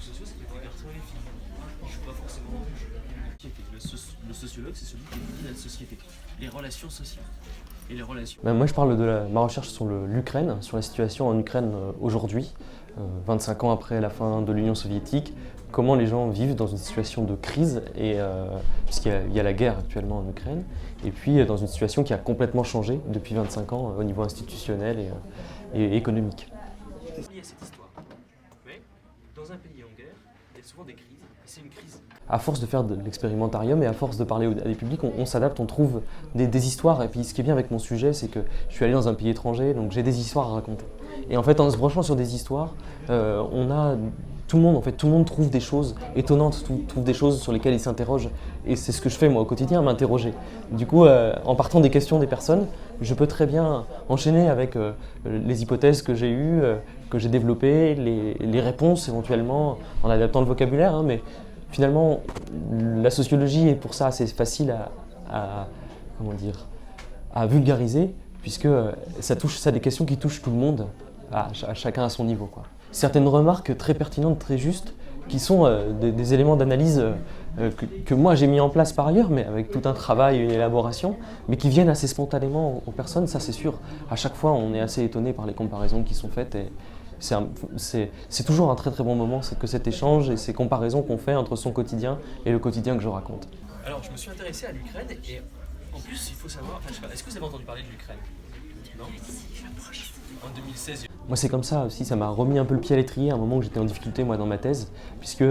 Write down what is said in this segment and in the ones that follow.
sciences sociaux, c'est des garçons et les filles. Ils jouent pas forcément au jeu. Le sociologue, c'est celui qui étudie la société, les relations sociales. Et les relations. Ben moi, je parle de ma recherche sur l'Ukraine, sur la situation en Ukraine aujourd'hui, 25 ans après la fin de l'Union soviétique, comment les gens vivent dans une situation de crise, puisqu'il y a la guerre actuellement en Ukraine, et puis dans une situation qui a complètement changé depuis 25 ans au niveau institutionnel et économique. Il y a cette histoire. Mais dans un pays en guerre, il y a souvent des crises. Et c'est une crise. À force de faire de l'expérimentarium et à force de parler à des publics, on s'adapte, on trouve des histoires. Et puis ce qui est bien avec mon sujet, c'est que je suis allé dans un pays étranger, donc j'ai des histoires à raconter. Et en fait, en se branchant sur des histoires, tout le monde trouve des choses étonnantes, trouve des choses sur lesquelles il s'interroge. Et c'est ce que je fais moi au quotidien, m'interroger. Du coup, en partant des questions des personnes, je peux très bien enchaîner avec les hypothèses que j'ai eues, que j'ai développées, les réponses éventuellement, en adaptant le vocabulaire. Hein, mais finalement, la sociologie est pour ça assez facile à vulgariser, puisque ça a des questions qui touchent tout le monde, à chacun à son niveau, quoi. Certaines remarques très pertinentes, très justes, qui sont des éléments d'analyse que moi j'ai mis en place par ailleurs, mais avec tout un travail, une élaboration, mais qui viennent assez spontanément aux personnes, ça c'est sûr. À chaque fois, on est assez étonné par les comparaisons qui sont faites. Et c'est toujours un très très bon moment, c'est que cet échange et ces comparaisons qu'on fait entre son quotidien et le quotidien que je raconte. Alors, je me suis intéressé à l'Ukraine et en plus, il faut savoir, enfin, je sais pas, est-ce que vous avez entendu parler de l'Ukraine? Non? En 2016. Moi c'est comme ça aussi, ça m'a remis un peu le pied à l'étrier à un moment où j'étais en difficulté moi dans ma thèse, puisque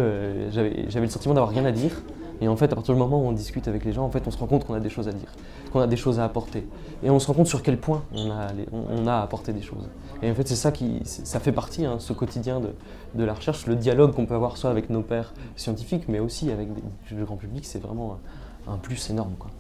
j'avais le sentiment d'avoir rien à dire. Et en fait, à partir du moment où on discute avec les gens, en fait, on se rend compte qu'on a des choses à dire, qu'on a des choses à apporter. Et on se rend compte sur quel point on a à apporter des choses. Et en fait, c'est ça ça fait partie, hein, ce quotidien de la recherche, le dialogue qu'on peut avoir soit avec nos pairs scientifiques, mais aussi avec le grand public, c'est vraiment un plus énorme, quoi.